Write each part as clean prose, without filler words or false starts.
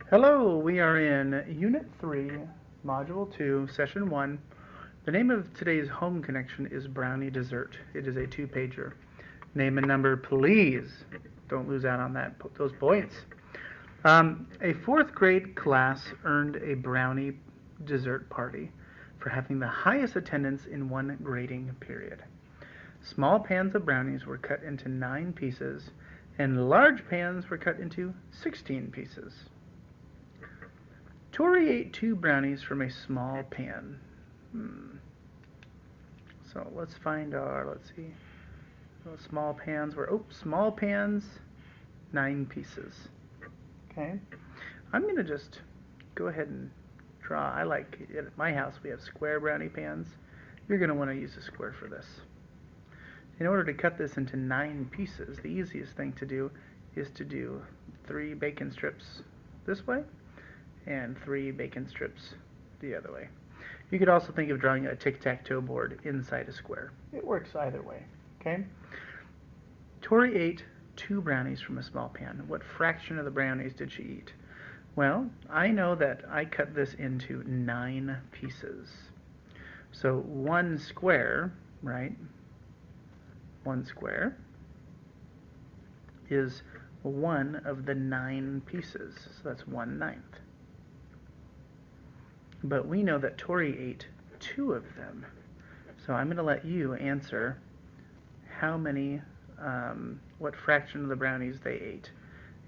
Hello, we are in Unit 3, Module 2, Session 1. The name of today's home connection is Brownie Dessert. It is a two-pager. Name and number, please. Don't lose out on those points. A fourth grade class earned a brownie dessert party for having the highest attendance in one grading period. Small pans of brownies were cut into 9 pieces, and large pans were cut into 16 pieces. Tori ate 2 brownies from a small pan. So let's find let's see. Those small pans were, small pans, 9 pieces. Okay. I'm going to just go ahead and draw. At my house we have square brownie pans. You're going to want to use a square for this. In order to cut this into 9 pieces, the easiest thing to do is to do 3 bacon strips this way and 3 bacon strips the other way. You could also think of drawing a tic-tac-toe board inside a square. It works either way, okay? Tori ate 2 brownies from a small pan. What fraction of the brownies did she eat? Well, I know that I cut this into 9 pieces. So 1 square, right? 1 square is 1 of the 9 pieces. So that's 1/9. But we know that Tori ate 2 of them. So I'm going to let you answer how many, what fraction of the brownies they ate.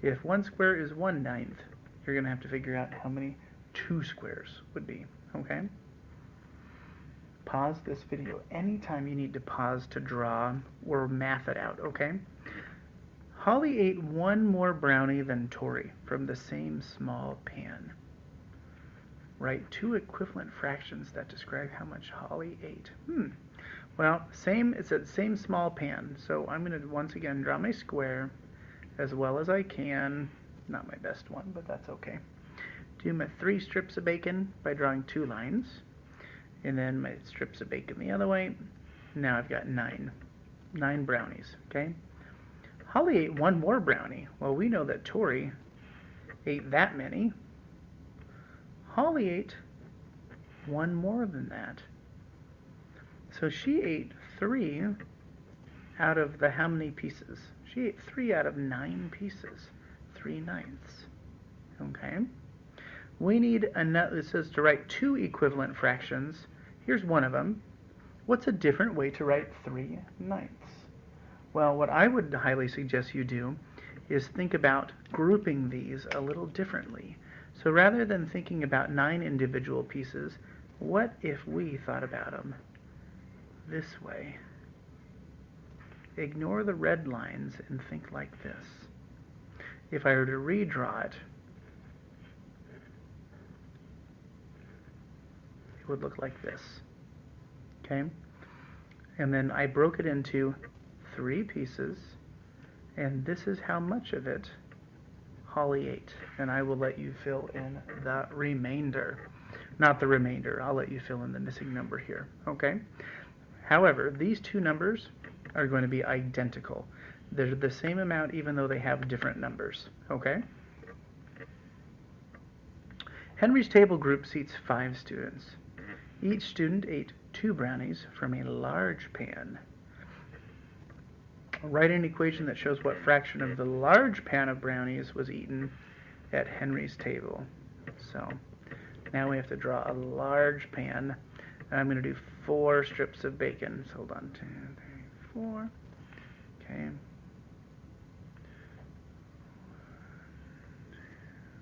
If 1 square is 1/9, you're going to have to figure out how many 2 squares would be, okay? Pause this video anytime you need to pause to draw or math it out, okay? Holly ate 1 more brownie than Tori from the same small pan. Write 2 equivalent fractions that describe how much Holly ate. Well, it's a same small pan, so I'm going to once again draw my square as well as I can. Not my best one, but that's okay. Do my 3 strips of bacon by drawing 2 lines, and then my strips of bacon the other way. Now I've got 9 brownies, okay? Holly ate 1 more brownie. Well, we know that Tori ate that many. Holly ate 1 more than that. So she ate 3 out of the how many pieces? She ate 3 out of 9 pieces. 3/9. Okay? We need another. It says to write 2 equivalent fractions. Here's one of them. What's a different way to write 3/9? Well, what I would highly suggest you do is think about grouping these a little differently. So rather than thinking about 9 individual pieces, what if we thought about them this way? Ignore the red lines and think like this. If I were to redraw it, it would look like this. Okay? And then I broke it into 3 pieces, and this is how much of it Holly ate, and I will let you fill in the remainder. Not the remainder, I'll let you fill in the missing number here, okay? However, these 2 numbers are going to be identical. They're the same amount even though they have different numbers, okay? Henry's table group seats 5 students. Each student ate 2 brownies from a large pan. Write an equation that shows what fraction of the large pan of brownies was eaten at Henry's table. So now we have to draw a large pan, and I'm going to do 4 strips of bacon. So hold on, 2, 3, 4. Okay. 1,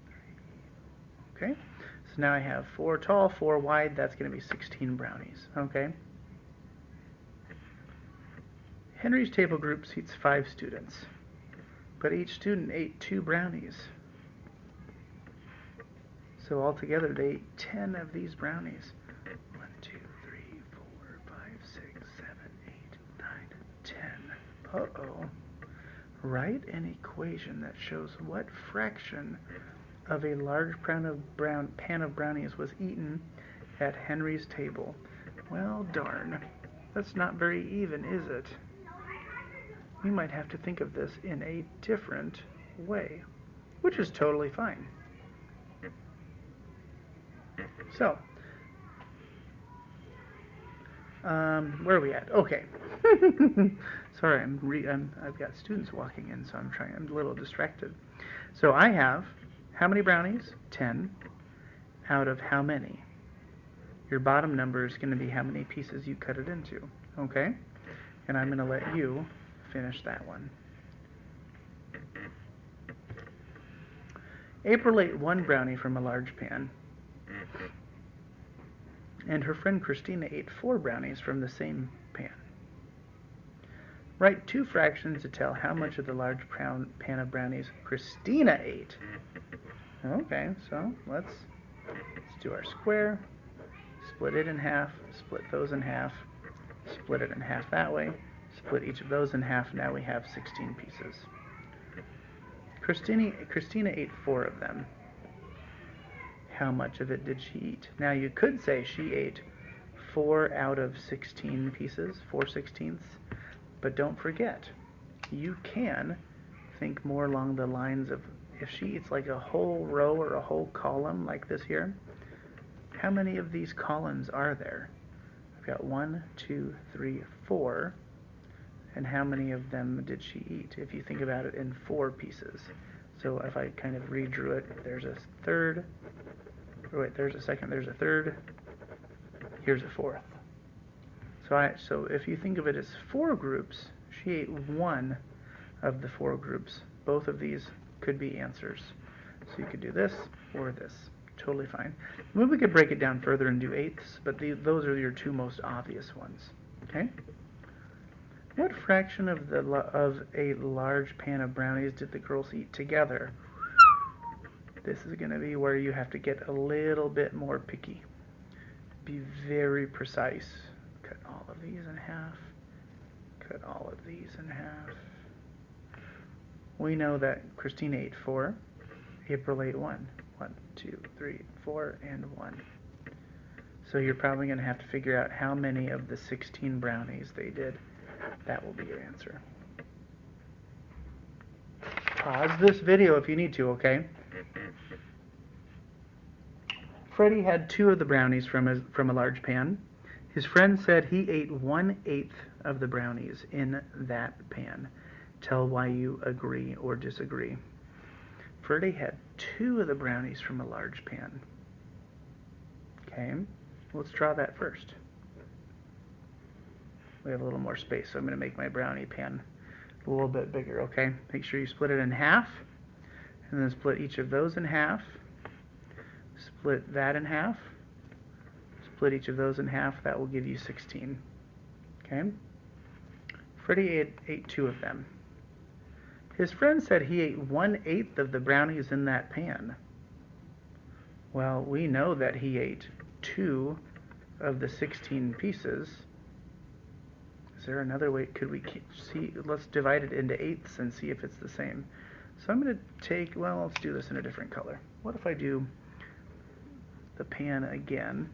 2, 3. Okay. So now I have 4 tall, 4 wide. That's going to be 16 brownies. Okay. Henry's table group seats 5 students, but each student ate 2 brownies. So altogether they ate 10 of these brownies. 1, 2, 3, 4, 5, 6, 7, 8, 9, 10. Uh-oh. Write an equation that shows what fraction of a large pan of brownies was eaten at Henry's table. Well, darn. That's not very even, is it? We might have to think of this in a different way, which is totally fine. So, where are we at? Okay. Sorry, I've got students walking in, so I'm a little distracted. So I have how many brownies? 10. Out of how many? Your bottom number is going to be how many pieces you cut it into. Okay? And I'm going to let you finish that one. April ate 1 brownie from a large pan, and her friend Christina ate 4 brownies from the same pan. Write 2 fractions to tell how much of the large pan of brownies Christina ate. Okay, so let's do our square, split it in half, split those in half, split it in half that way, split each of those in half. Now we have 16 pieces. Christina ate 4 of them. How much of it did she eat? Now you could say she ate 4 out of 16 pieces, 4/16, but don't forget, you can think more along the lines of if she eats like a whole row or a whole column like this here, how many of these columns are there? I've got 1, 2, 3, 4. And how many of them did she eat? If you think about it in 4 pieces. So if I kind of redrew it, there's a third. Oh wait, there's a second. There's a third. Here's a fourth. So if you think of it as 4 groups, she ate 1 of the 4 groups. Both of these could be answers. So you could do this or this. Totally fine. Maybe we could break it down further and do eighths, but those are your 2 most obvious ones. Okay? What fraction of a large pan of brownies did the girls eat together? This is going to be where you have to get a little bit more picky. Be very precise. Cut all of these in half. Cut all of these in half. We know that Christina ate 4. April ate 1. 1, 2, 3, 4, and 1. So you're probably going to have to figure out how many of the 16 brownies they did. That will be your answer. Pause this video if you need to, okay? Freddie had 2 of the brownies from a large pan. His friend said he ate 1/8 of the brownies in that pan. Tell why you agree or disagree. Freddie had 2 of the brownies from a large pan. Okay, let's draw that first. We have a little more space, so I'm going to make my brownie pan a little bit bigger, okay? Make sure you split it in half, and then split each of those in half. Split that in half. Split each of those in half. That will give you 16. Okay? Freddie ate 2 of them. His friend said he ate 1/8 of the brownies in that pan. Well, we know that he ate 2 of the 16 pieces. Is there another way? Could we see? Let's divide it into eighths and see if it's the same. So I'm going to take, well, let's do this in a different color. What if I do the pan again?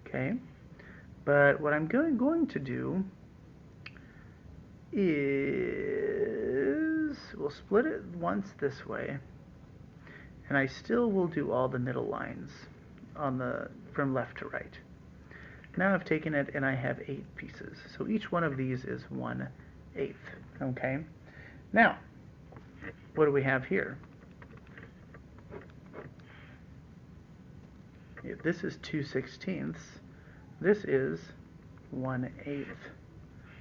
Okay. But what I'm going to do is we'll split it once this way, and I still will do all the middle lines from left to right. Now I've taken it and I have 8 pieces. So each one of these is 1/8. Okay? Now, what do we have here? If this is 2/16, this is 1/8.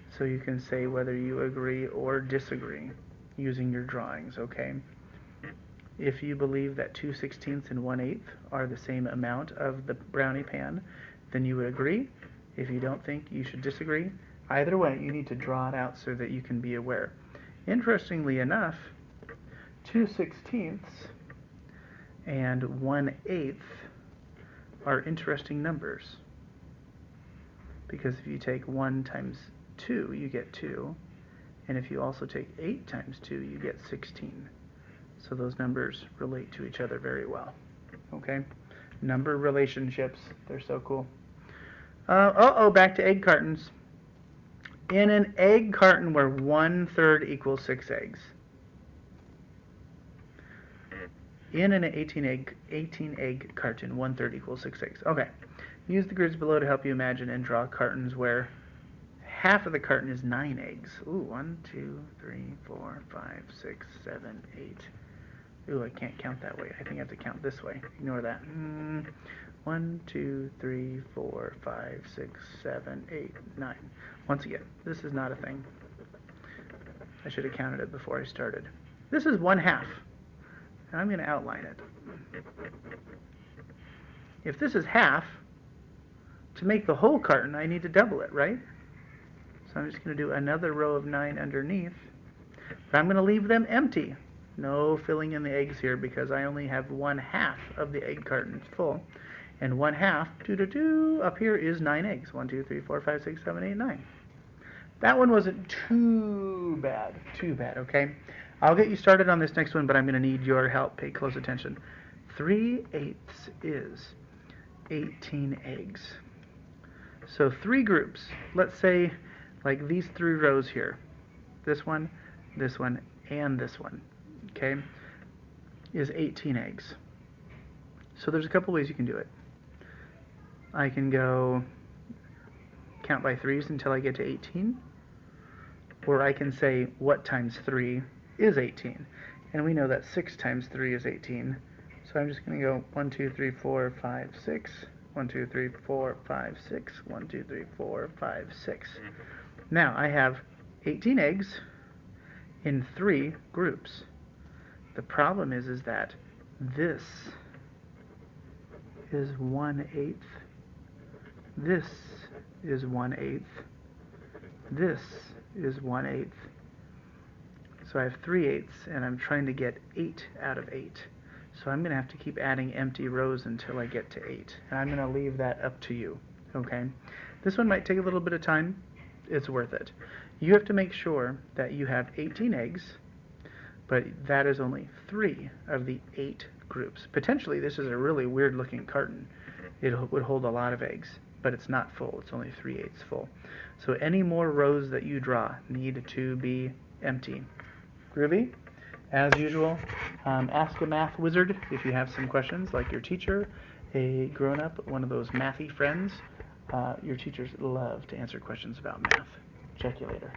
So you can say whether you agree or disagree using your drawings, okay? If you believe that 2/16 and 1/8 are the same amount of the brownie pan, then you would agree. If you don't think, you should disagree. Either way, you need to draw it out so that you can be aware. Interestingly enough, 2/16 and 1/8 are interesting numbers. Because if you take 1 times 2, you get 2. And if you also take 8 times 2, you get 16. So those numbers relate to each other very well. Okay? Number relationships, they're so cool. Back to egg cartons. In an egg carton where 1/3 equals 6 eggs. in an 18 egg carton. 1/3 equals 6 eggs. Okay. Use the grids below to help you imagine and draw cartons where half of the carton is 9 eggs. Ooh, 1, 2, 3, 4, 5, 6, 7, 8. Ooh, I can't count that way. I think I have to count this way. Ignore that. 1, 2, 3, 4, 5, 6, 7, 8, 9. Once again, this is not a thing. I should have counted it before I started. This is 1/2. And I'm going to outline it. If this is half, to make the whole carton, I need to double it, right? So I'm just going to do another row of 9 underneath. But I'm going to leave them empty. No filling in the eggs here because I only have 1/2 of the egg carton full. And 1/2, up here is 9 eggs. 1, 2, 3, 4, 5, 6, 7, 8, 9. That one wasn't too bad, okay? I'll get you started on this next one, but I'm going to need your help. Pay close attention. 3/8 is 18 eggs. So 3 groups. Let's say like these 3 rows here. This one, and this one, okay, is 18 eggs. So there's a couple ways you can do it. I can go count by 3s until I get to 18. Or I can say what times 3 is 18. And we know that 6 times 3 is 18. So I'm just going to go 1, 2, 3, 4, 5, 6. 1, 2, 3, 4, 5, 6. 1, 2, 3, 4, 5, 6. Now I have 18 eggs in 3 groups. The problem is that this is 1/8. This is 1/8. This is 1/8. So I have 3/8, and I'm trying to get 8 out of 8. So I'm going to have to keep adding empty rows until I get to 8. And I'm going to leave that up to you, okay? This one might take a little bit of time. It's worth it. You have to make sure that you have 18 eggs, but that is only 3 of the 8 groups. Potentially, this is a really weird-looking carton. It would hold a lot of eggs, but it's not full. It's only 3/8 full. So any more rows that you draw need to be empty. Groovy? As usual, ask a math wizard if you have some questions, like your teacher, a grown-up, one of those mathy friends. Your teachers love to answer questions about math. Check you later.